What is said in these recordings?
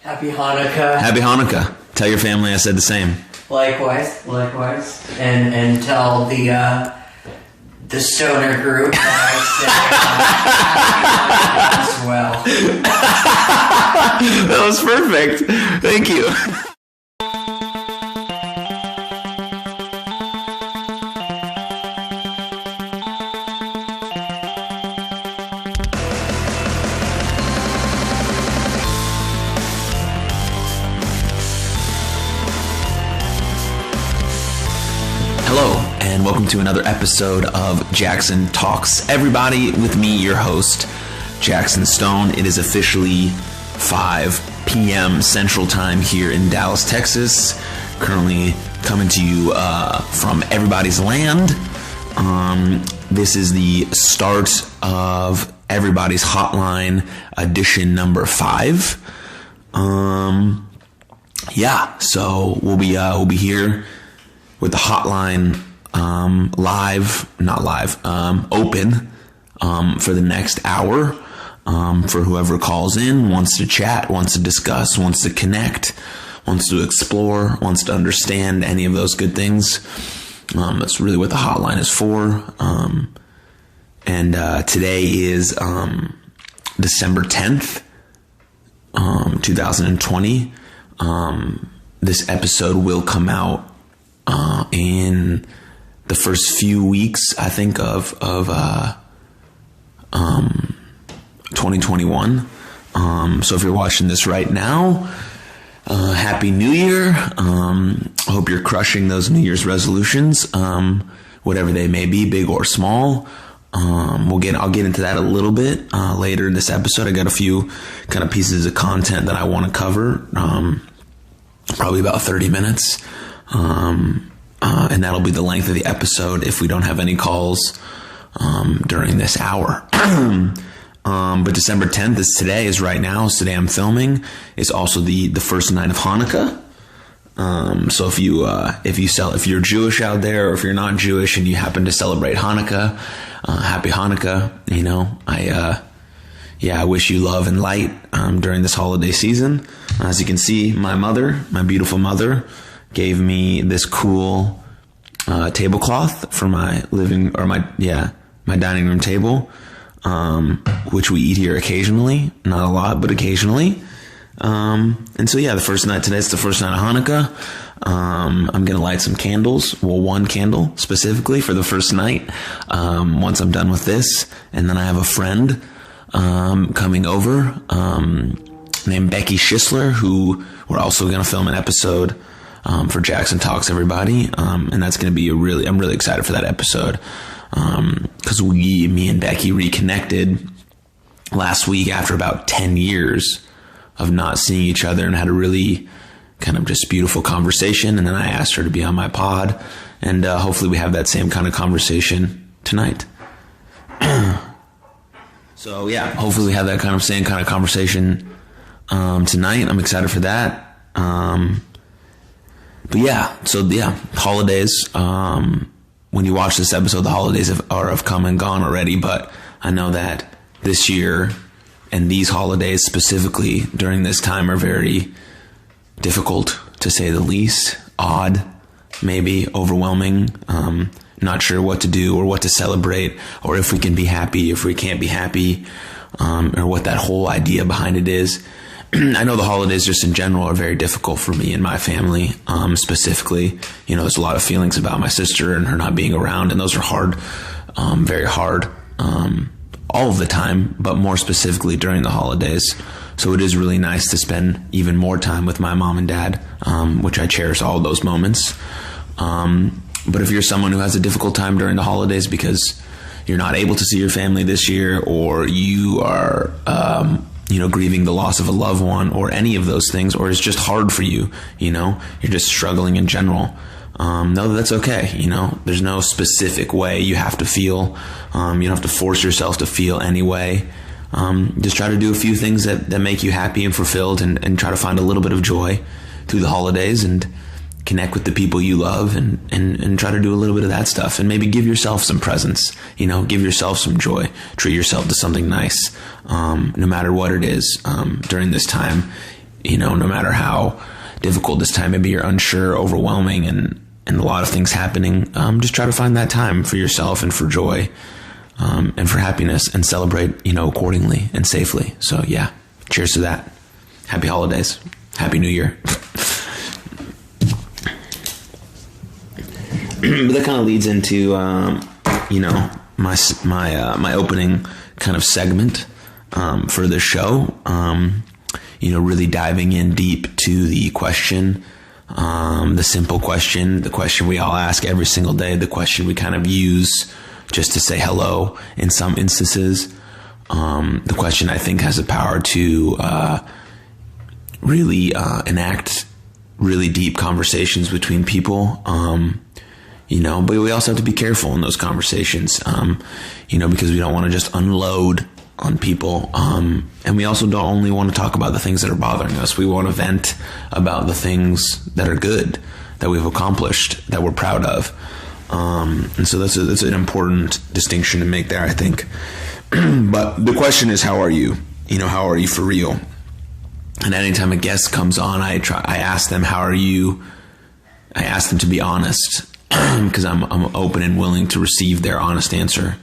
Happy Hanukkah. Happy Hanukkah. Tell your family I said the same. Likewise. And tell the stoner group that I said as well. That was perfect. Thank you. Hello, and welcome to another episode of Jaxon Talks Everybody with me, your host, Jaxon Stone. It is officially 5 p.m. Central Time here in Dallas, Texas. Currently coming to you from everybody's land. This is the start of Everybody's Hotline edition number 5. So we'll be here with the hotline open for the next hour for whoever calls in, wants to chat, wants to discuss, wants to connect, wants to explore, wants to understand any of those good things. That's really what the hotline is for. And today is December 10th, 2020. This episode will come out in the first few weeks, I think, of 2021. So if you're watching this right now, Happy New Year. Hope you're crushing those New Year's resolutions, whatever they may be, big or small. I'll get into that a little bit later in this episode. I got a few kind of pieces of content that I want to cover, probably about 30 minutes. And that'll be the length of the episode if we don't have any calls during this hour. But December 10th is right now. Today I'm filming. It's also the first night of Hanukkah. So if you're Jewish out there, or if you're not Jewish and you happen to celebrate Hanukkah, happy Hanukkah. You know, I wish you love and light during this holiday season. As you can see, my beautiful mother, gave me this cool tablecloth for my my dining room table, which we eat here occasionally, not a lot, but occasionally. And so the first night today, it's the first night of Hanukkah. I'm gonna light some candles. Well, one candle specifically for the first night. Once I'm done with this, and then I have a friend coming over named Becky Schisler, who we're also gonna film an episode for Jaxon Talks Everybody, and that's going to be I'm really excited for that episode, because me and Becky reconnected last week after about 10 years of not seeing each other, and had a really kind of just beautiful conversation. And then I asked her to be on my pod, and hopefully we have that same kind of conversation tonight. So hopefully we have that same kind of conversation tonight. I'm excited for that. Holidays. When you watch this episode, the holidays have come and gone already, but I know that this year and these holidays specifically during this time are very difficult, to say the least. Odd, maybe overwhelming. Not sure what to do or what to celebrate, or if we can be happy, if we can't be happy, or what that whole idea behind it is. I know the holidays just in general are very difficult for me and my family, specifically. You know, there's a lot of feelings about my sister and her not being around, and those are hard, very hard, all of the time, but more specifically during the holidays. So it is really nice to spend even more time with my mom and dad, which I cherish all those moments. But if you're someone who has a difficult time during the holidays because you're not able to see your family this year, or you are, grieving the loss of a loved one, or any of those things, or it's just hard for you, you're just struggling in general, know that that's okay. There's no specific way you have to feel. You don't have to force yourself to feel any way. Just try to do a few things that make you happy and fulfilled, and try to find a little bit of joy through the holidays, and connect with the people you love, and try to do a little bit of that stuff, and maybe give yourself some presents, give yourself some joy, treat yourself to something nice, no matter what it is, during this time. no matter how difficult this time may be, you're unsure, overwhelming, and a lot of things happening, just try to find that time for yourself and for joy, and for happiness, and celebrate, accordingly and safely. So yeah, cheers to that. Happy holidays. Happy New Year. But that kind of leads into, my opening kind of segment, for the show. Really diving in deep to the question, the simple question, the question we all ask every single day, the question we kind of use just to say hello in some instances. The question I think has the power to really enact really deep conversations between people. But we also have to be careful in those conversations, because we don't want to just unload on people. And we also don't only want to talk about the things that are bothering us. We want to vent about the things that are good, that we've accomplished, that we're proud of. And so that's an important distinction to make there, I think. But the question is, how are you? How are you for real? And anytime a guest comes on, I ask them, how are you? I ask them to be honest, because I'm open and willing to receive their honest answer.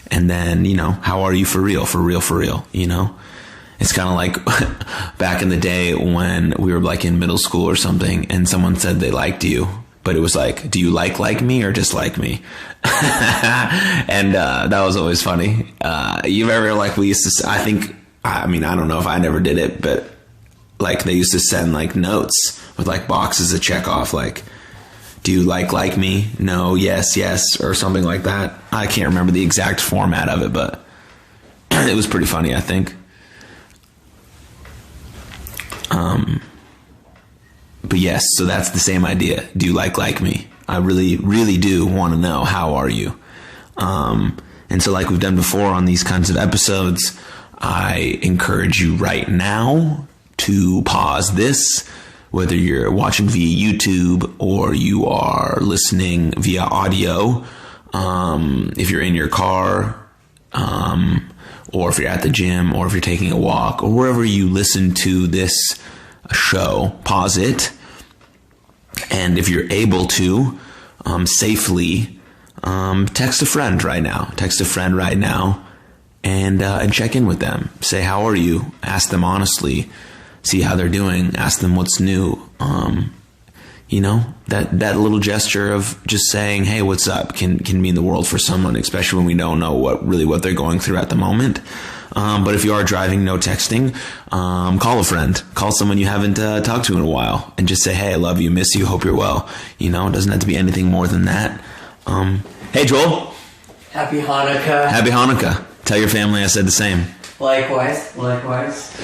And then, how are you for real? For real, for real, It's kind of like back in the day when we were like in middle school or something, and someone said they liked you, but it was like, do you like me or dislike me? And that was always funny. You ever we used to, I don't know if I never did it, but like they used to send like notes with like boxes to check off, like, do you like me? No, yes, or something like that. I can't remember the exact format of it, but it was pretty funny, I think. But yes, so that's the same idea. Do you like me? I really, really do want to know, how are you? And so like we've done before on these kinds of episodes, I encourage you right now to pause this, whether you're watching via YouTube or you are listening via audio, if you're in your car, or if you're at the gym, or if you're taking a walk, or wherever you listen to this show, pause it. And if you're able to, safely, text a friend right now. And check in with them. Say, how are you? Ask them honestly. See how they're doing. Ask them what's new. That little gesture of just saying, hey, what's up, can mean the world for someone, especially when we don't know what they're going through at the moment. But if you are driving, no texting. Call a friend. Call someone you haven't talked to in a while, and just say, hey, I love you, miss you, hope you're well. It doesn't have to be anything more than that. Hey, Joel. Happy Hanukkah. Happy Hanukkah. Tell your family I said the same. Likewise.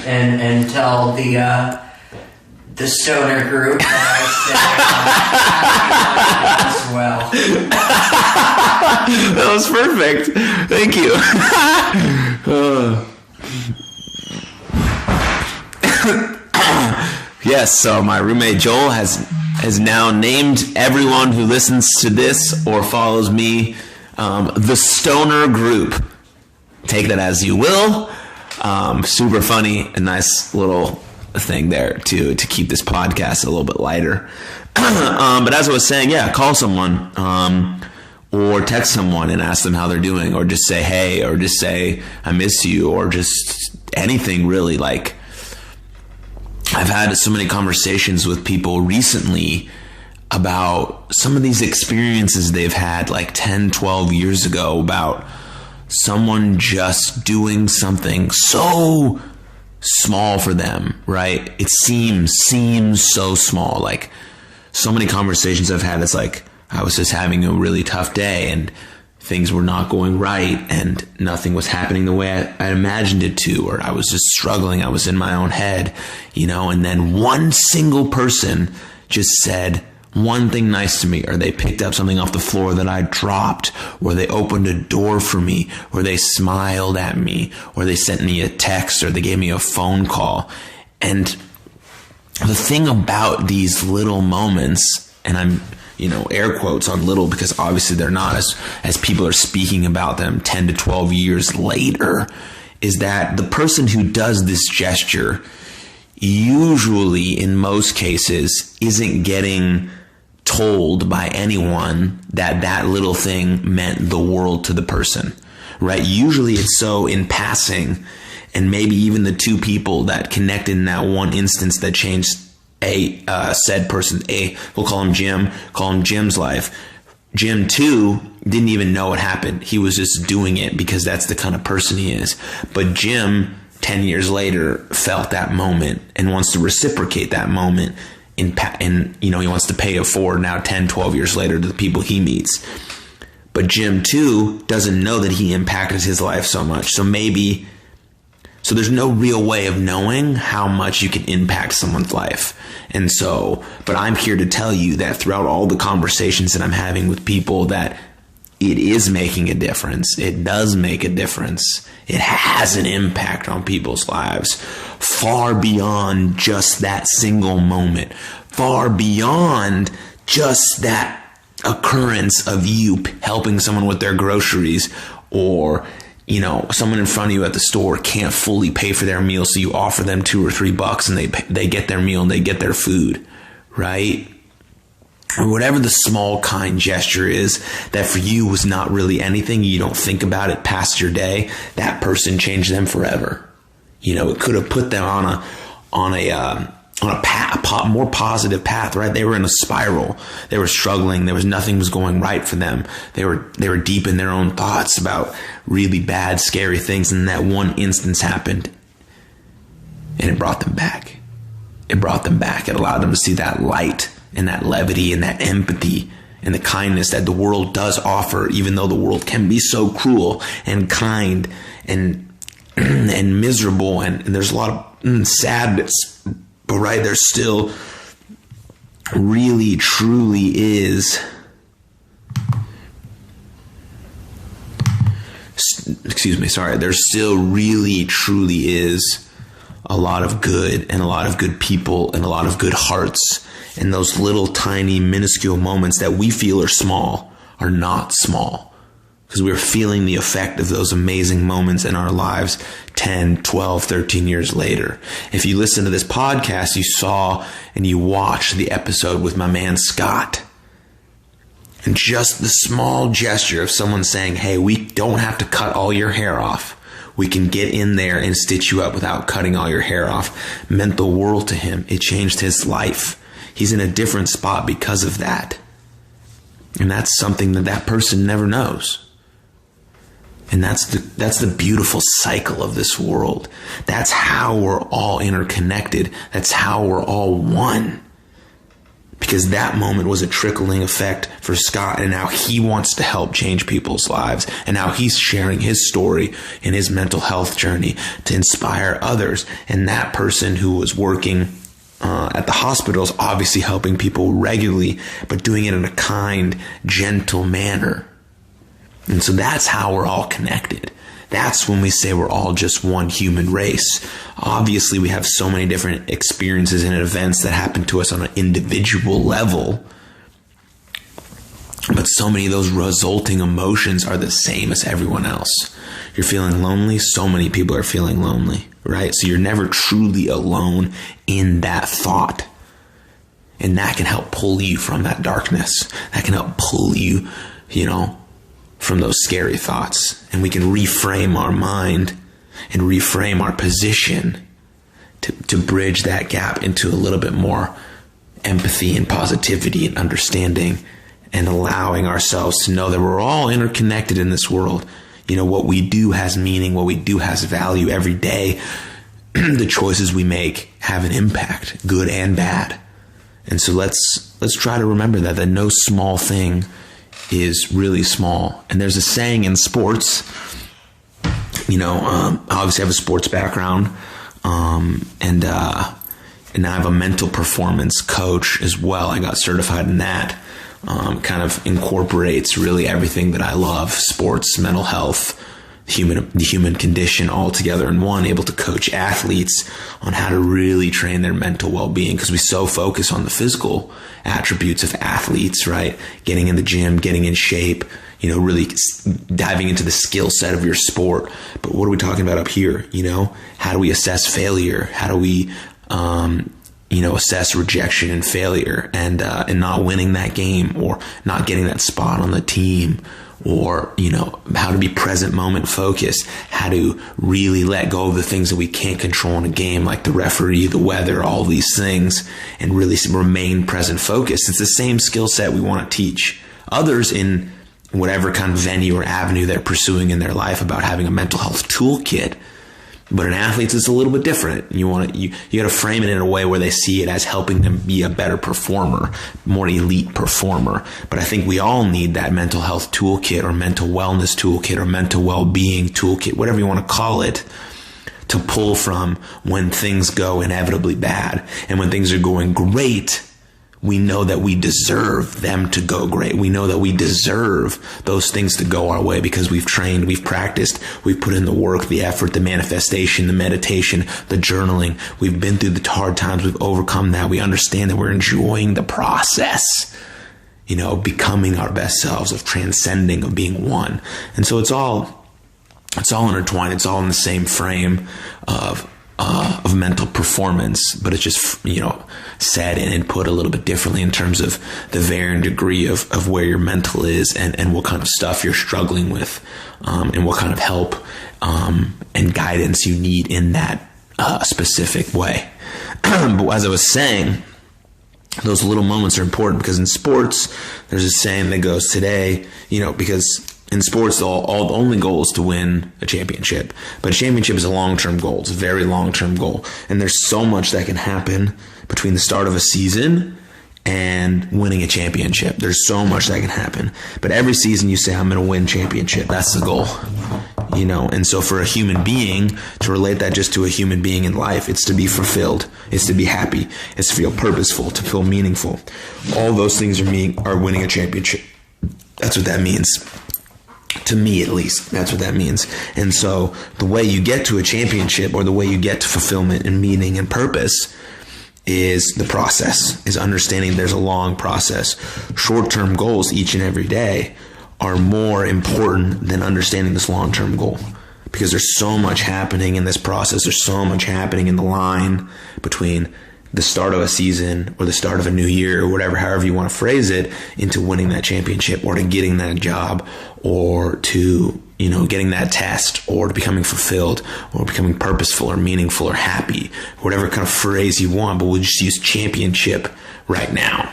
And tell the stoner group that I said as well. That was perfect. Thank you. Yes, so my roommate Joel has now named everyone who listens to this or follows me the stoner group. Take that as you will. Super funny, a nice little thing there to keep this podcast a little bit lighter. But as I was saying, yeah, call someone, or text someone and ask them how they're doing, or just say hey, or just say I miss you, or just anything really. Like, I've had so many conversations with people recently about some of these experiences they've had like 10, 12 years ago, about someone just doing something so small for them, right? It seems so small. Like, so many conversations I've had, it's like, I was just having a really tough day and things were not going right and nothing was happening the way I imagined it to, or I was just struggling. I was in my own head, and then one single person just said one thing nice to me, or they picked up something off the floor that I dropped, or they opened a door for me, or they smiled at me, or they sent me a text, or they gave me a phone call. And the thing about these little moments, and I'm, air quotes on little, because obviously they're not, as people are speaking about them 10 to 12 years later, is that the person who does this gesture, usually, in most cases, isn't getting told by anyone that that little thing meant the world to the person, right? Usually it's so in passing, and maybe even the two people that connected in that one instance that changed said person A, we'll call him Jim's life. Jim, too, didn't even know what happened. He was just doing it because that's the kind of person he is. But Jim, 10 years later, felt that moment and wants to reciprocate that moment. He wants to pay it forward now 10, 12 years later to the people he meets. But Jim, too, doesn't know that he impacted his life so much. So there's no real way of knowing how much you can impact someone's life. But I'm here to tell you that throughout all the conversations that I'm having with people, that it is making a difference. It does make a difference. It has an impact on people's lives far beyond just that single moment, far beyond just that occurrence of you helping someone with their groceries, or someone in front of you at the store can't fully pay for their meal, so you offer them $2 or $3 and they get their meal and they get their food, right? Or whatever the small, kind gesture is that for you was not really anything. You don't think about it past your day. That person changed them forever. It could have put them on a more positive path, right? They were in a spiral. They were struggling. Nothing was going right for them. They were deep in their own thoughts about really bad, scary things. And that one instance happened, and it brought them back. It allowed them to see that light and that levity and that empathy and the kindness that the world does offer, even though the world can be so cruel and kind and miserable, and there's a lot of sadness. But right, there still really, truly is, there still really, truly is a lot of good and a lot of good people and a lot of good hearts. And those little tiny minuscule moments that we feel are small are not small, because we're feeling the effect of those amazing moments in our lives 10, 12, 13 years later. If you listen to this podcast, you saw and you watched the episode with my man Scott. And just the small gesture of someone saying, hey, we don't have to cut all your hair off. We can get in there and stitch you up without cutting all your hair off, meant the world to him. It changed his life. He's in a different spot because of that. And that's something that person never knows. And that's the beautiful cycle of this world. That's how we're all interconnected. That's how we're all one. Because that moment was a trickling effect for Scott, and now he wants to help change people's lives. And now he's sharing his story and his mental health journey to inspire others. And that person who was working at the hospital is obviously helping people regularly, but doing it in a kind, gentle manner. And so that's how we're all connected. That's when we say we're all just one human race. Obviously, we have so many different experiences and events that happen to us on an individual level, but so many of those resulting emotions are the same as everyone else. You're feeling lonely, so many people are feeling lonely, right? So you're never truly alone in that thought. And that can help pull you from that darkness. That can help pull you, from those scary thoughts. And we can reframe our mind and reframe our position to bridge that gap into a little bit more empathy and positivity and understanding, and allowing ourselves to know that we're all interconnected in this world. What we do has meaning, what we do has value every day. The choices we make have an impact, good and bad. And so let's try to remember that no small thing is really small. And there's a saying in sports, I obviously have a sports background, and I have a mental performance coach as well. I got certified in that. Kind of incorporates really everything that I love: sports, mental health, the human condition, all together in one. Able to coach athletes on how to really train their mental well-being, because we so focus on the physical attributes of athletes, right? Getting in the gym, getting in shape, really diving into the skill set of your sport. But what are we talking about up here? How do we assess failure? How do we assess rejection and failure and not winning that game or not getting that spot on the team, or, how to be present moment focused, how to really let go of the things that we can't control in a game, like the referee, the weather, all these things, and really remain present focused. It's the same skill set we want to teach others in whatever kind of venue or avenue they're pursuing in their life about having a mental health toolkit. But in athletes, it's a little bit different. You got to frame it in a way where they see it as helping them be a better performer, more elite performer. But I think we all need that mental health toolkit or mental wellness toolkit or mental well-being toolkit, whatever you want to call it, to pull from when things go inevitably bad. And when things are going great, we know that we deserve them to go great. We know that we deserve those things to go our way because we've trained, we've practiced, we've put in the work, the effort, the manifestation, the meditation, the journaling. We've been through the hard times. We've overcome that. We understand that we're enjoying the process, becoming our best selves, of transcending, of being one. And so it's all intertwined. It's all in the same frame of mental performance, but it's just, said and put a little bit differently in terms of the varying degree of where your mental is and what kind of stuff you're struggling with, and what kind of help, and guidance you need in that, specific way. But as I was saying, those little moments are important because in sports, there's a saying that goes today, because in sports, the only goal is to win a championship. But a championship is a long-term goal. It's a very long-term goal. And there's so much that can happen between the start of a season and winning a championship. There's so much that can happen. But every season you say, I'm going to win championship. That's the goal. And so for a human being, to relate that just to a human being in life, it's to be fulfilled. It's to be happy. It's to feel purposeful, to feel meaningful. All those things are winning a championship. That's what that means. To me, at least, that's what that means. And so the way you get to a championship, or the way you get to fulfillment and meaning and purpose, is the process, is understanding there's a long process. Short-term goals each and every day are more important than understanding this long-term goal, because there's so much happening in this process. There's so much happening in the line between the start of a season or the start of a new year or whatever, however you want to phrase it, into winning that championship or to getting that job or to, getting that test or to becoming fulfilled or becoming purposeful or meaningful or happy, whatever kind of phrase you want, but we'll just use championship right now.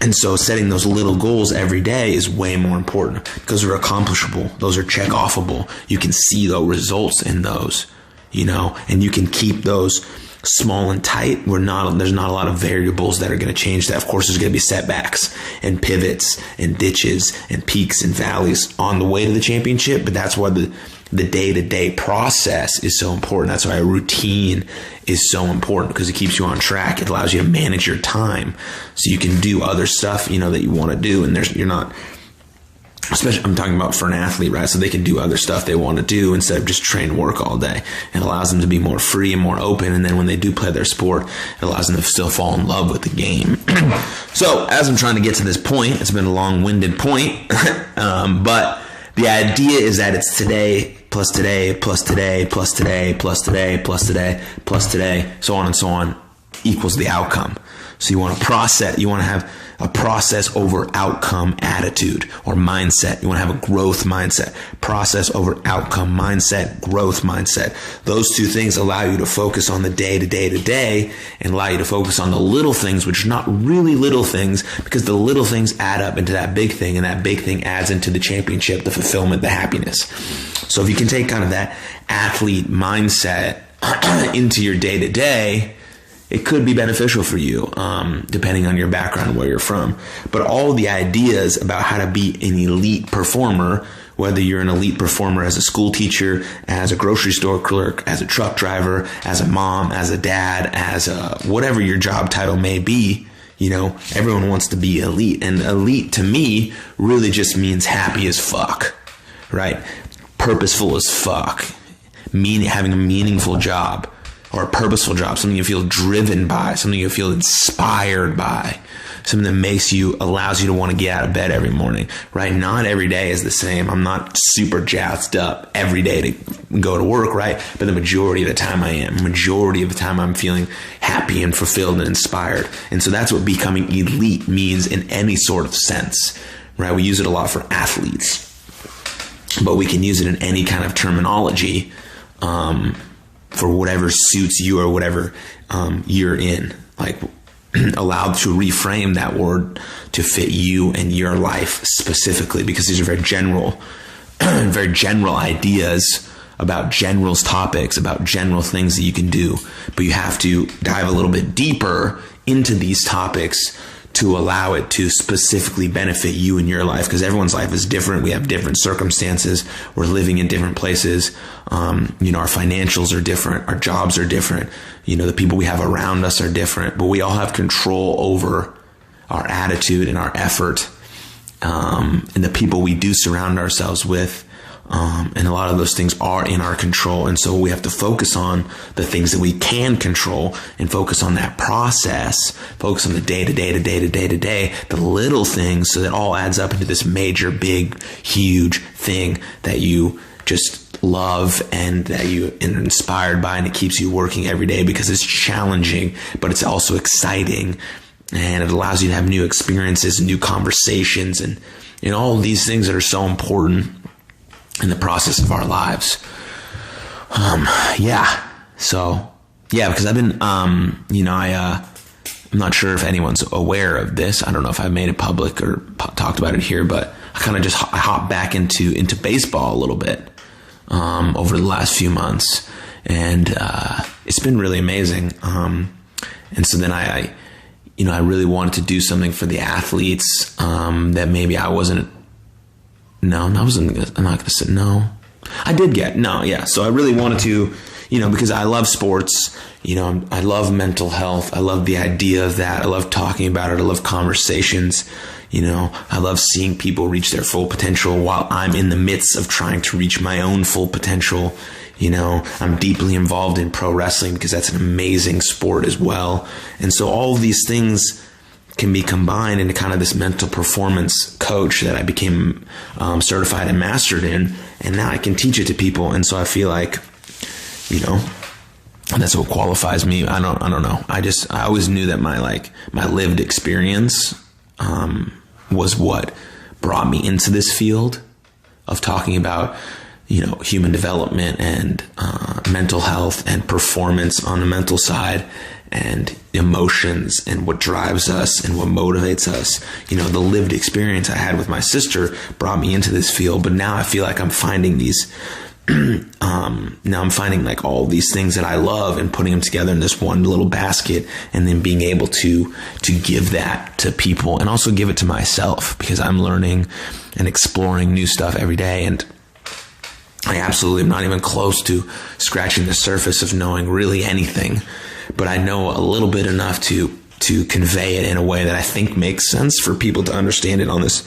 And so setting those little goals every day is way more important because they're accomplishable. Those are check-offable. You can see the results in those, and you can keep those small and tight. There's not a lot of variables that are going to change that. Of course, there's going to be setbacks and pivots and ditches and peaks and valleys on the way to the championship, but that's why the day-to-day process is so important. That's why a routine is so important, because it keeps you on track. It allows you to manage your time so you can do other stuff, that you want to do, and you're not, especially I'm talking about for an athlete, right? So they can do other stuff they want to do instead of just train work all day. It allows them to be more free and more open. And then when they do play their sport, it allows them to still fall in love with the game. So as I'm trying to get to this point, it's been a long-winded point, but the idea is that it's today plus today plus today plus today plus today plus today plus today, so on and so on, equals the outcome. So you want to process, you want to have a process over outcome attitude or mindset. You want to have a growth mindset. Process over outcome mindset, growth mindset. Those two things allow you to focus on the day to day to day and allow you to focus on the little things, which are not really little things, because the little things add up into that big thing, and that big thing adds into the championship, the fulfillment, the happiness. So if you can take kind of that athlete mindset into your day to day, it could be beneficial for you, depending on your background, where you're from. But all the ideas about how to be an elite performer, whether you're an elite performer as a school teacher, as a grocery store clerk, as a truck driver, as a mom, as a dad, as a whatever your job title may be, everyone wants to be elite. And elite to me really just means happy as fuck, right? Purposeful as fuck, having a meaningful job, or a purposeful job, something you feel driven by, something you feel inspired by, something that allows you to want to get out of bed every morning, right? Not every day is the same. I'm not super jazzed up every day to go to work, right? But the majority of the time I am. Majority of the time I'm feeling happy and fulfilled and inspired. And so that's what becoming elite means in any sort of sense, right? We use it a lot for athletes, but we can use it in any kind of terminology for whatever suits you or whatever you're in. Like, allowed to reframe that word to fit you and your life specifically, because these are very general ideas about general topics, about general things that you can do. But you have to dive a little bit deeper into these topics to allow it to specifically benefit you in your life, because everyone's life is different. We have different circumstances. We're living in different places. Our financials are different. Our jobs are different. The people we have around us are different, but we all have control over our attitude and our effort, and the people we do surround ourselves with. And a lot of those things are in our control. And so we have to focus on the things that we can control and focus on that process, focus on the day to day, the little things, so that all adds up into this major, big, huge thing that you just love and that you are inspired by, and it keeps you working every day because it's challenging, but it's also exciting, and it allows you to have new experiences and new conversations and all of these things that are so important in the process of our lives. Because I've been, I'm not sure if anyone's aware of this. I don't know if I've made it public or talked about it here, but I kind of just hopped back into baseball a little bit, over the last few months. And, it's been really amazing. And so then I really wanted to do something for the athletes, that maybe I wasn't. No, I'm not going to say no. I did get, no, yeah. So I really wanted to, because I love sports, I love mental health. I love the idea of that. I love talking about it. I love conversations. I love seeing people reach their full potential while I'm in the midst of trying to reach my own full potential. I'm deeply involved in pro wrestling because that's an amazing sport as well. And so all of these things can be combined into kind of this mental performance coach that I became certified and mastered in, and now I can teach it to people. And so I feel like, that's what qualifies me. I don't know. I always knew that my lived experience was what brought me into this field of talking about human development and mental health and performance on the mental side, and emotions and what drives us and what motivates us. The lived experience I had with my sister brought me into this field, but now I feel like I'm finding these, now I'm finding like all these things that I love and putting them together in this one little basket, and then being able to give that to people and also give it to myself, because I'm learning and exploring new stuff every day. And I absolutely am not even close to scratching the surface of knowing really anything, but I know a little bit enough to convey it in a way that I think makes sense for people to understand it on this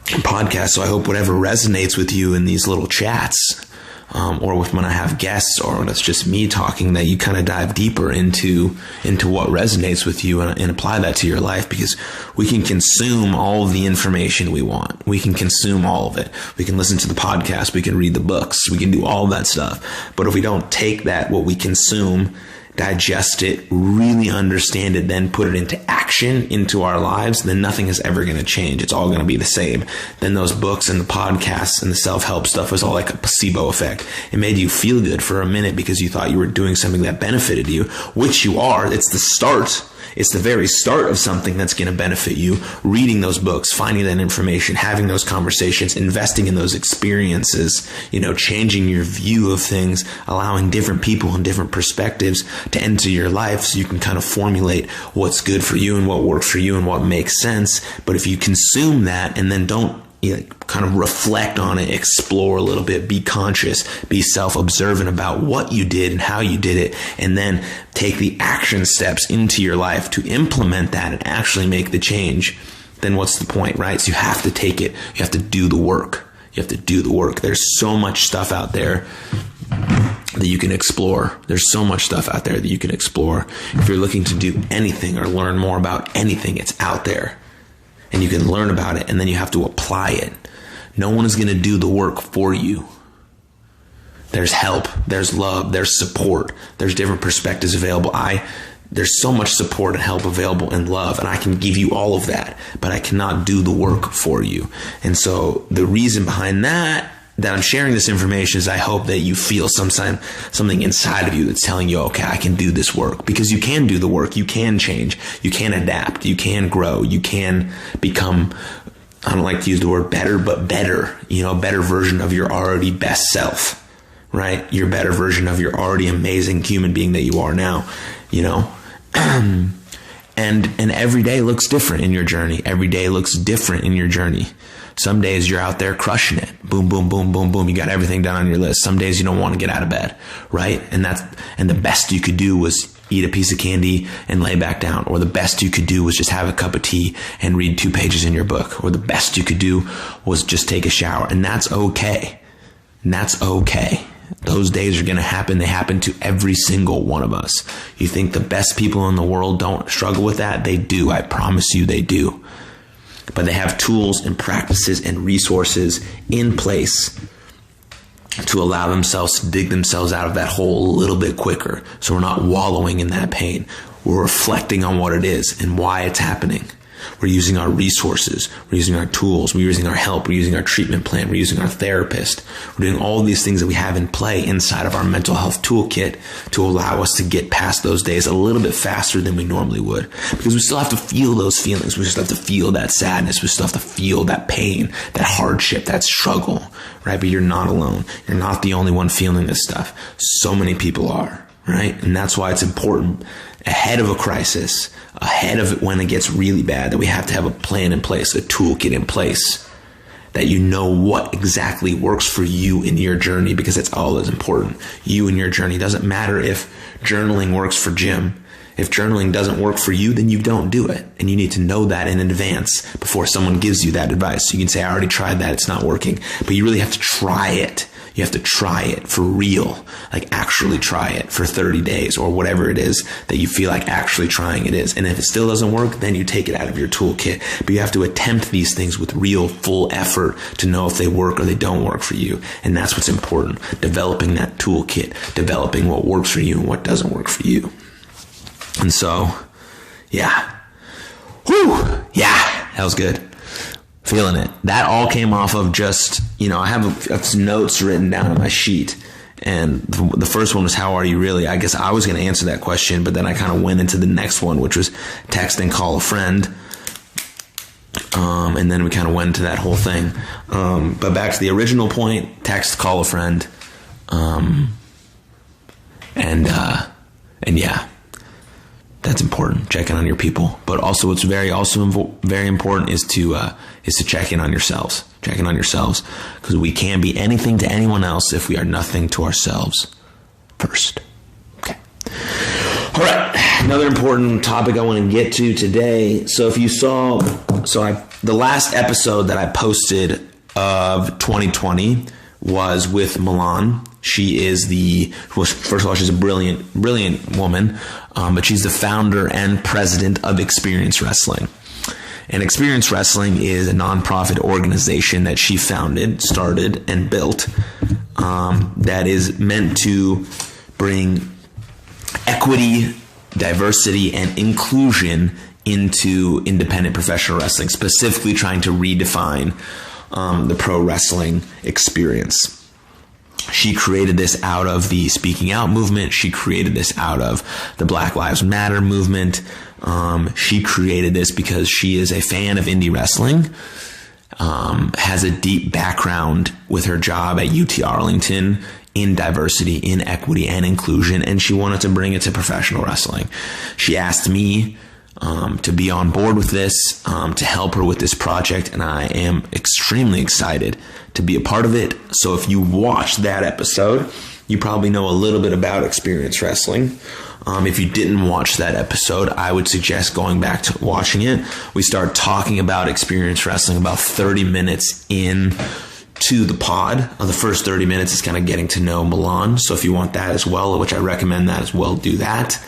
podcast. So I hope whatever resonates with you in these little chats, or with when I have guests, or when it's just me talking, that you kind of dive deeper into what resonates with you and apply that to your life, because we can consume all of the information we want. We can consume all of it. We can listen to the podcast. We can read the books. We can do all of that stuff. But if we don't take what we consume, digest it, really understand it, then put it into action into our lives, then nothing is ever going to change. It's all going to be the same. Then those books and the podcasts and the self-help stuff was all like a placebo effect. It made you feel good for a minute because you thought you were doing something that benefited you, which you are. It's the start. It's the very start of something that's going to benefit you. Reading those books, finding that information, having those conversations, investing in those experiences, changing your view of things, allowing different people and different perspectives to enter your life so you can kind of formulate what's good for you and what works for you and what makes sense. But if you consume that and then don't kind of reflect on it, explore a little bit, be conscious, be self-observant about what you did and how you did it, and then take the action steps into your life to implement that and actually make the change, then what's the point, right? So you have to take it. You have to do the work. You have to do the work. There's so much stuff out there that you can explore. There's so much stuff out there that you can explore. If you're looking to do anything or learn more about anything, it's out there. And you can learn about it, and then you have to apply it. No one is going to do the work for you. There's help, there's love, there's support, there's different perspectives available. There's so much support and help available and love, and I can give you all of that, but I cannot do the work for you. And so the reason behind that I'm sharing this information is I hope that you feel something inside of you that's telling you, okay, I can do this work, because you can do the work. You can change, you can adapt, you can grow, you can become, I don't like to use the word better, but better, a better version of your already best self, right? Your better version of your already amazing human being that you are now, and every day looks different in your journey. Every day looks different in your journey. Some days you're out there crushing it. Boom, boom, boom, boom, boom. You got everything done on your list. Some days you don't want to get out of bed, right? And the best you could do was eat a piece of candy and lay back down. Or the best you could do was just have a cup of tea and read 2 pages in your book. Or the best you could do was just take a shower. And that's okay. Those days are going to happen. They happen to every single one of us. You think the best people in the world don't struggle with that? They do. I promise you they do. But they have tools and practices and resources in place to allow themselves to dig themselves out of that hole a little bit quicker. So we're not wallowing in that pain. We're reflecting on what it is and why it's happening. We're using our resources. We're using our tools. We're using our help. We're using our treatment plan. We're using our therapist. We're doing all these things that we have in play inside of our mental health toolkit to allow us to get past those days a little bit faster than we normally would. Because we still have to feel those feelings. We still have to feel that sadness. We still have to feel that pain, that hardship, that struggle, right? But you're not alone. You're not the only one feeling this stuff. So many people are, right? And that's why it's important ahead of a crisis, ahead of it when it gets really bad, that we have to have a plan in place, a toolkit in place, that you know what exactly works for you in your journey, because it's all as important. You and your journey. Doesn't matter if journaling works for Jim. If journaling doesn't work for you, then you don't do it. And you need to know that in advance before someone gives you that advice. You can say, I already tried that, it's not working. But you really have to try it. You have to try it for real, like actually try it for 30 days or whatever it is that you feel like actually trying it is. And if it still doesn't work, then you take it out of your toolkit. But you have to attempt these things with real full effort to know if they work or they don't work for you. And that's what's important. Developing that toolkit, developing what works for you and what doesn't work for you. And so, yeah. Whew. Yeah, that was good. Feeling it. That all came off of just, I have some notes written down on my sheet. And the first one was, how are you really? I guess I was going to answer that question, but then I kind of went into the next one, which was text and call a friend. And then we kind of went into that whole thing. But back to the original point, text, call a friend. And yeah. That's important. Checking on your people, but also what's very important is to check in on yourselves. Checking on yourselves, because we can't be anything to anyone else if we are nothing to ourselves first. Okay. All right. Another important topic I want to get to today. So if you saw, the last episode that I posted of 2020 was with Milan. She is first of all, she's a brilliant woman, but she's the founder and president of Experience Wrestling. And Experience Wrestling is a nonprofit organization that she founded, started, and built that is meant to bring equity, diversity, and inclusion into independent professional wrestling, specifically trying to redefine the pro wrestling experience. She created this out of the Speaking Out movement. She created this out of the Black Lives Matter movement. She created this because she is a fan of indie wrestling, has a deep background with her job at UT Arlington in diversity, in equity, and inclusion, and she wanted to bring it to professional wrestling. She asked me to be on board with this, to help her with this project, and I am extremely excited to be a part of it. So if you watched that episode, you probably know a little bit about Experience Wrestling. If you didn't watch that episode, I would suggest going back to watching it. We start talking about Experience Wrestling about 30 minutes in to the pod. The first 30 minutes is kind of getting to know Milan. So if you want that as well, which I recommend that as well, do that.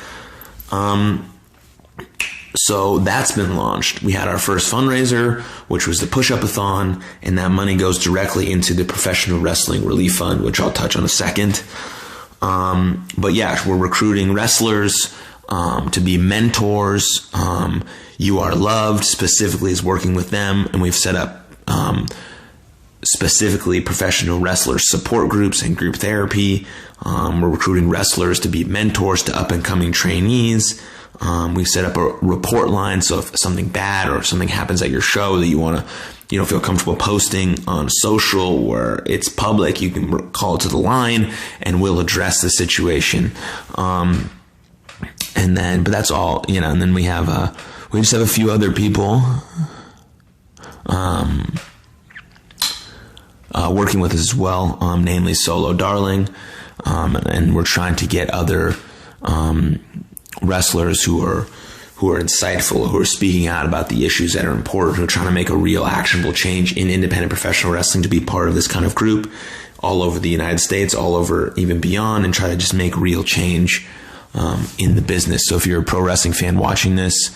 So that's been launched. We had our first fundraiser, which was the Push-Up-a-thon, and that money goes directly into the Professional Wrestling Relief Fund, which I'll touch on a second. But yeah, we're recruiting wrestlers to be mentors. You Are Loved specifically is working with them, and we've set up specifically professional wrestler support groups and group therapy. We're recruiting wrestlers to be mentors to up-and-coming trainees. We've set up a report line, so if something bad or if something happens at your show that you want to, feel comfortable posting on social where it's public, you can call to the line and we'll address the situation. But that's all, and then we just have a few other people working with us as well, namely Solo Darling, and we're trying to get other wrestlers who are insightful, who are speaking out about the issues that are important, who are trying to make a real actionable change in independent professional wrestling to be part of this kind of group all over the United States, all over even beyond, and try to just make real change in the business. So if you're a pro wrestling fan watching this,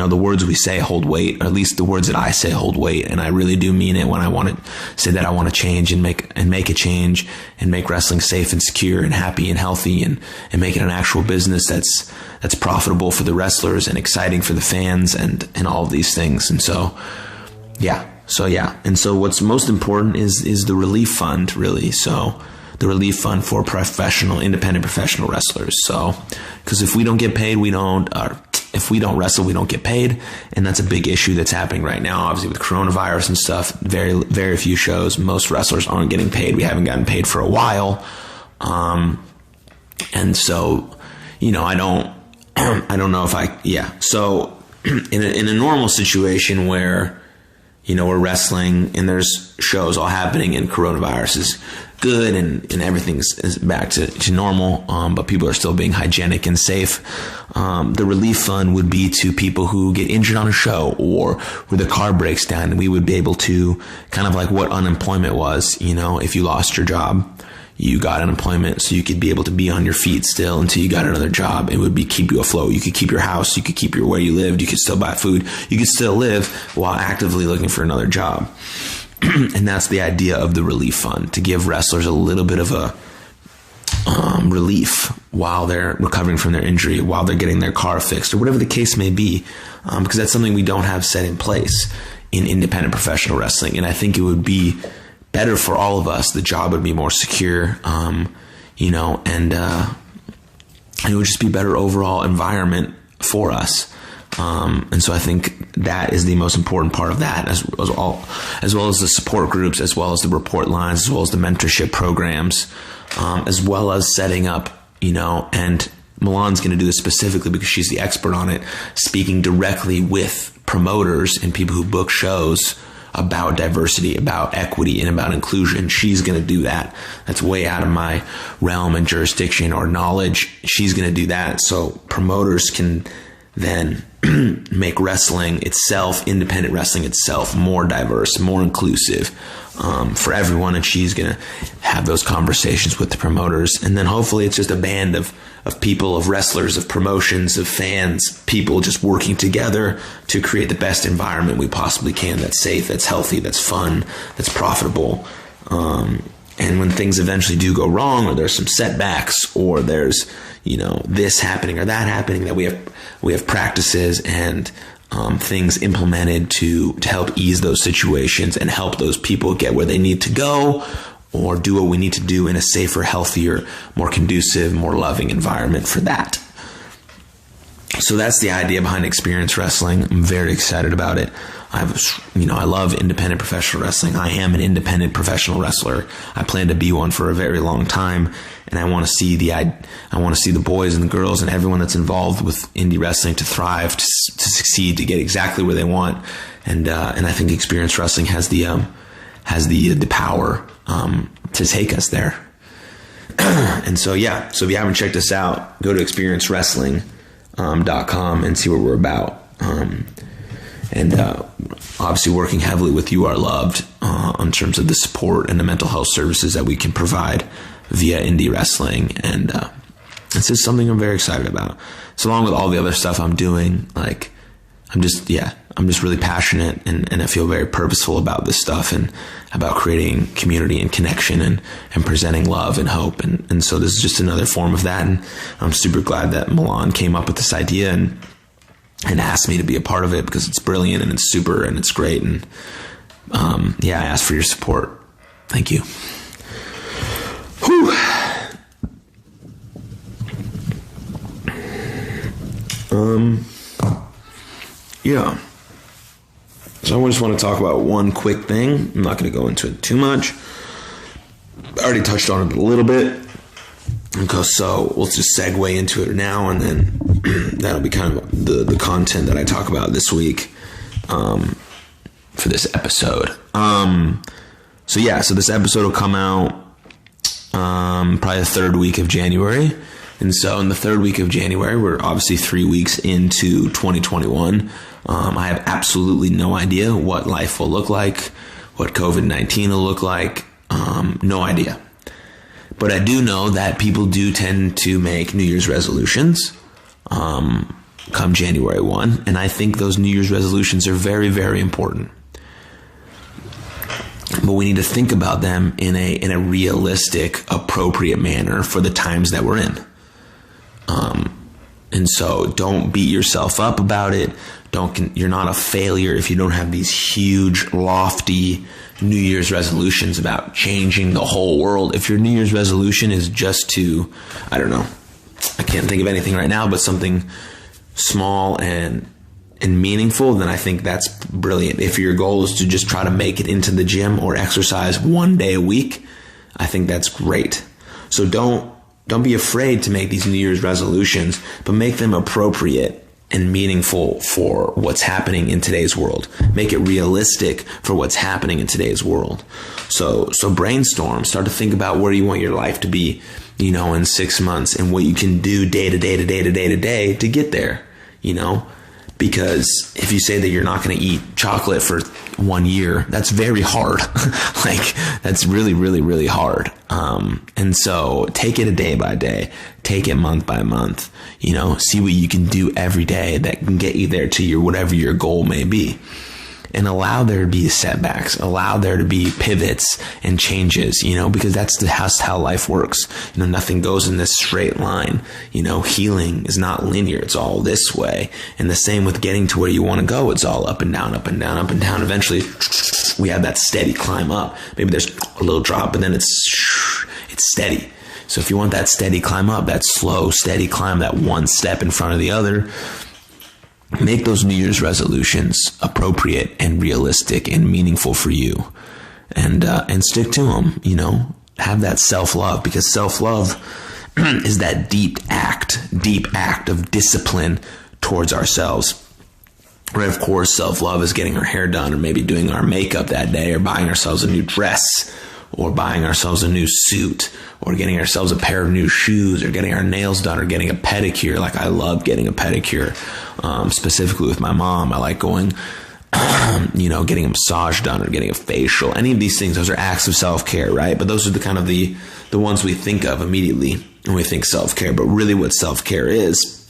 the words we say hold weight, or at least the words that I say hold weight, and I really do mean it when I want to say that I want to change and make a change and make wrestling safe and secure and happy and healthy and make it an actual business that's profitable for the wrestlers and exciting for the fans and all of these things. And so what's most important is the relief fund, really. So the relief fund for independent professional wrestlers. So, because if we don't get paid, if we don't wrestle, we don't get paid. And that's a big issue that's happening right now. Obviously with coronavirus and stuff, very, very few shows. Most wrestlers aren't getting paid. We haven't gotten paid for a while. And so, I don't know if So in a normal situation where, we're wrestling and there's shows all happening and coronavirus is good and everything's is back to normal, but people are still being hygienic and safe. The relief fund would be to people who get injured on a show or where the car breaks down, and we would be able to kind of like what unemployment was, if you lost your job, you got unemployment, so you could be able to be on your feet still until you got another job. It would keep you afloat. You could keep your house. You could keep where you lived. You could still buy food. You could still live while actively looking for another job. And that's the idea of the relief fund, to give wrestlers a little bit of a relief while they're recovering from their injury, while they're getting their car fixed, or whatever the case may be, because that's something we don't have set in place in independent professional wrestling. And I think it would be better for all of us. The job would be more secure, and it would just be a better overall environment for us. And so I think that is the most important part of that, as well as the support groups, as well as the report lines, as well as the mentorship programs, as well as setting up, and Milan's going to do this specifically because she's the expert on it, speaking directly with promoters and people who book shows about diversity, about equity, and about inclusion. She's going to do that. That's way out of my realm and jurisdiction or knowledge. She's going to do that. So promoters can then make wrestling itself, independent wrestling itself, more diverse, more inclusive for everyone. And she's going to have those conversations with the promoters. And then hopefully it's just a band of people, of wrestlers, of promotions, of fans, people just working together to create the best environment we possibly can, that's safe, that's healthy, that's fun, that's profitable. And when things eventually do go wrong, or there's some setbacks, or there's, this happening or that happening, that we have practices and things implemented to help ease those situations and help those people get where they need to go, or do what we need to do in a safer, healthier, more conducive, more loving environment for that. So that's the idea behind Experience Wrestling. I'm very excited about it. I love independent professional wrestling. I am an independent professional wrestler. I plan to be one for a very long time, and I want to see the boys and the girls and everyone that's involved with indie wrestling to thrive, to succeed, to get exactly where they want. And I think Experience Wrestling has the power to take us there. And so if you haven't checked us out, go to experiencewrestling.com and see what we're about. And obviously working heavily with You Are Loved in terms of the support and the mental health services that we can provide via indie wrestling. And it's just something I'm very excited about. So along with all the other stuff I'm doing, like, I'm just really passionate and I feel very purposeful about this stuff and about creating community and connection and presenting love and hope. And so this is just another form of that. And I'm super glad that Milan came up with this idea and asked me to be a part of it, because it's brilliant and it's super and it's great. And I ask for your support. Thank you. Whew. So I just want to talk about one quick thing. I'm not going to go into it too much. I already touched on it a little bit. So we'll just segue into it now, and then that'll be kind of the content that I talk about this week for this episode. So this episode will come out probably the third week of January. And so in the third week of January, we're obviously 3 weeks into 2021. I have absolutely no idea what life will look like, what COVID-19 will look like. No idea. But I do know that people do tend to make New Year's resolutions come January 1. And I think those New Year's resolutions are very, very important. But we need to think about them in a realistic, appropriate manner for the times that we're in. And so don't beat yourself up about it. You're not a failure if you don't have these huge, lofty New Year's resolutions about changing the whole world. If your New Year's resolution is just to, I don't know, I can't think of anything right now, but something small and meaningful, then I think that's brilliant. If your goal is to just try to make it into the gym or exercise 1 day a week, I think that's great. So don't be afraid to make these New Year's resolutions, but make them appropriate and meaningful for what's happening in today's world. Make it realistic for what's happening in today's world. So brainstorm, start to think about where you want your life to be, in 6 months, and what you can do day to day to day to day to day to get there, because if you say that you're not going to eat chocolate for 1 year, that's very hard. That's really, really, really hard. And so take it a day by day, take it month by month, see what you can do every day that can get you there to whatever your goal may be. And allow there to be setbacks, allow there to be pivots and changes, because that's how life works. Nothing goes in this straight line. Healing is not linear. It's all this way. And the same with getting to where you want to go. It's all up and down, up and down, up and down. Eventually we have that steady climb up. Maybe there's a little drop, but then it's steady. So if you want that steady climb up, that slow, steady climb, that one step in front of the other, make those New Year's resolutions appropriate and realistic and meaningful for you, and stick to them. Have that self-love, because self-love is that deep act of discipline towards ourselves. Right? Of course, self-love is getting our hair done, or maybe doing our makeup that day, or buying ourselves a new dress, or buying ourselves a new suit, or getting ourselves a pair of new shoes, or getting our nails done, or getting a pedicure. Like, I love getting a pedicure, specifically with my mom. I like going, getting a massage done, or getting a facial. Any of these things, those are acts of self-care, right? But those are the kind of the ones we think of immediately when we think self-care. But really what self-care is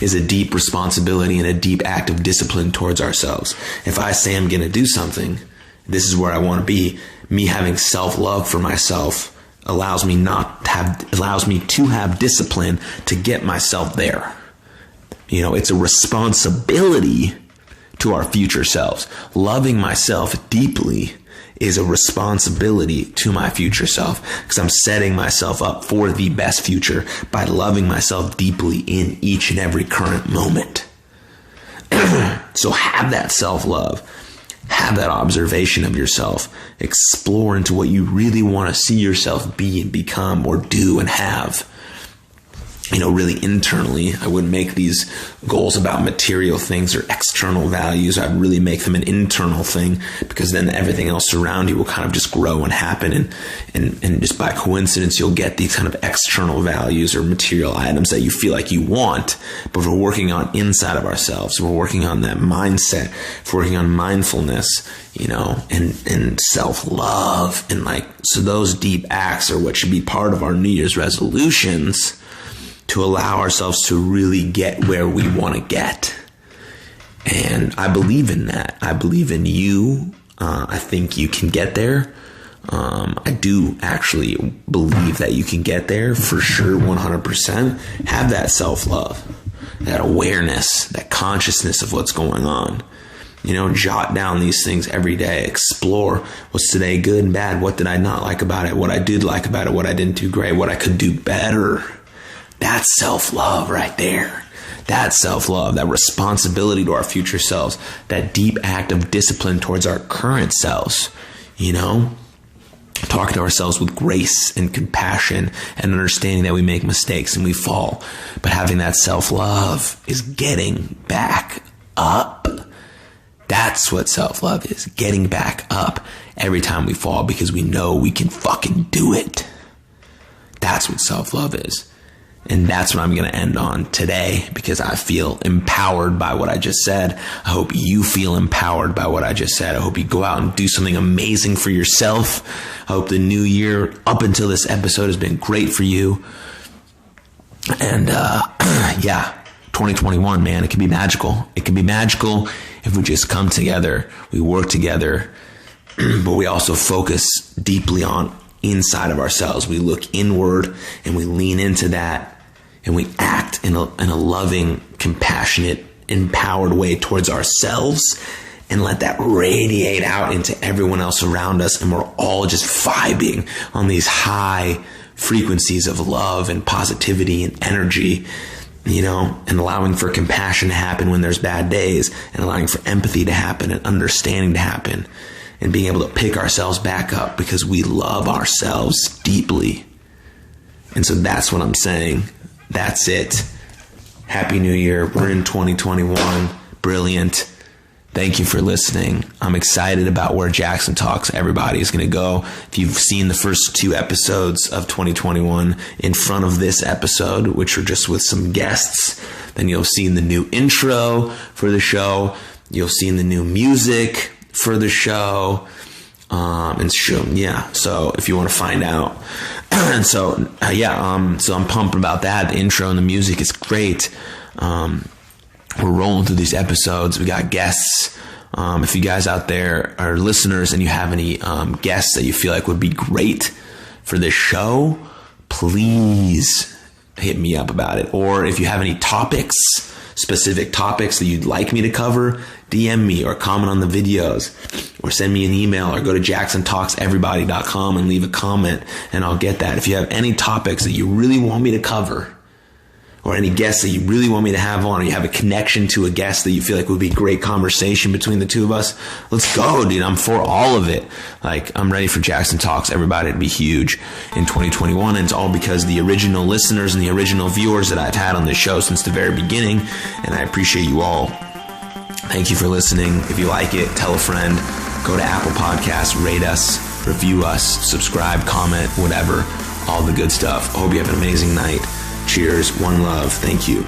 a deep responsibility and a deep act of discipline towards ourselves. If I say I'm going to do something, this is where I want to be. Me having self-love for myself allows me to have discipline to get myself there. It's a responsibility to our future selves. Loving myself deeply is a responsibility to my future self, because I'm setting myself up for the best future by loving myself deeply in each and every current moment. So have that self-love. Have that observation of yourself. Explore into what you really want to see yourself be and become, or do and have. really internally. I wouldn't make these goals about material things or external values. I'd really make them an internal thing, because then everything else around you will kind of just grow and happen. And just by coincidence, you'll get these kind of external values or material items that you feel like you want. But if we're working on inside of ourselves, we're working on that mindset, if we're working on mindfulness, and self-love. And so those deep acts are what should be part of our New Year's resolutions, to allow ourselves to really get where we want to get. And I believe in that. I believe in you. I think you can get there. I do actually believe that you can get there for sure, 100%. Have that self-love, that awareness, that consciousness of what's going on. Jot down these things every day. Explore, what's today good and bad? What did I not like about it? What I did like about it? What I didn't do great? What I could do better? That's self-love right there. That's self-love, that responsibility to our future selves, that deep act of discipline towards our current selves, talking to ourselves with grace and compassion and understanding that we make mistakes and we fall. But having that self-love is getting back up. That's what self-love is, getting back up every time we fall, because we know we can fucking do it. That's what self-love is. And that's what I'm going to end on today, because I feel empowered by what I just said. I hope you feel empowered by what I just said. I hope you go out and do something amazing for yourself. I hope the new year up until this episode has been great for you. And 2021, man, it can be magical. It can be magical if we just come together, we work together, but we also focus deeply on inside of ourselves. We look inward and we lean into that. And we act in a loving, compassionate, empowered way towards ourselves, and let that radiate out into everyone else around us. And we're all just vibing on these high frequencies of love and positivity and energy, and allowing for compassion to happen when there's bad days, and allowing for empathy to happen and understanding to happen, and being able to pick ourselves back up because we love ourselves deeply. And so that's what I'm saying. That's it. Happy New Year. We're in 2021. Brilliant. Thank you for listening. I'm excited about where Jaxon Talks Everybody is going to go. If you've seen the first 2 episodes of 2021 in front of this episode, which are just with some guests, then you'll have seen the new intro for the show. You'll see the new music for the show. So if you want to find out. And so I'm pumped about that. The intro and the music is great. We're rolling through these episodes. We got guests. If you guys out there are listeners and you have any guests that you feel like would be great for this show, please hit me up about it. Or if you have any specific topics that you'd like me to cover, DM me or comment on the videos, or send me an email, or go to jaxontalkseverybody.com and leave a comment, and I'll get that. If you have any topics that you really want me to cover, or any guests that you really want me to have on, or you have a connection to a guest that you feel like would be great conversation between the two of us, let's go, dude. I'm for all of it. I'm ready for Jaxon Talks Everybody to be huge in 2021. And it's all because the original listeners and the original viewers that I've had on this show since the very beginning. And I appreciate you all. Thank you for listening. If you like it, tell a friend. Go to Apple Podcasts, rate us, review us, subscribe, comment, whatever. All the good stuff. I hope you have an amazing night. Cheers. One love. Thank you.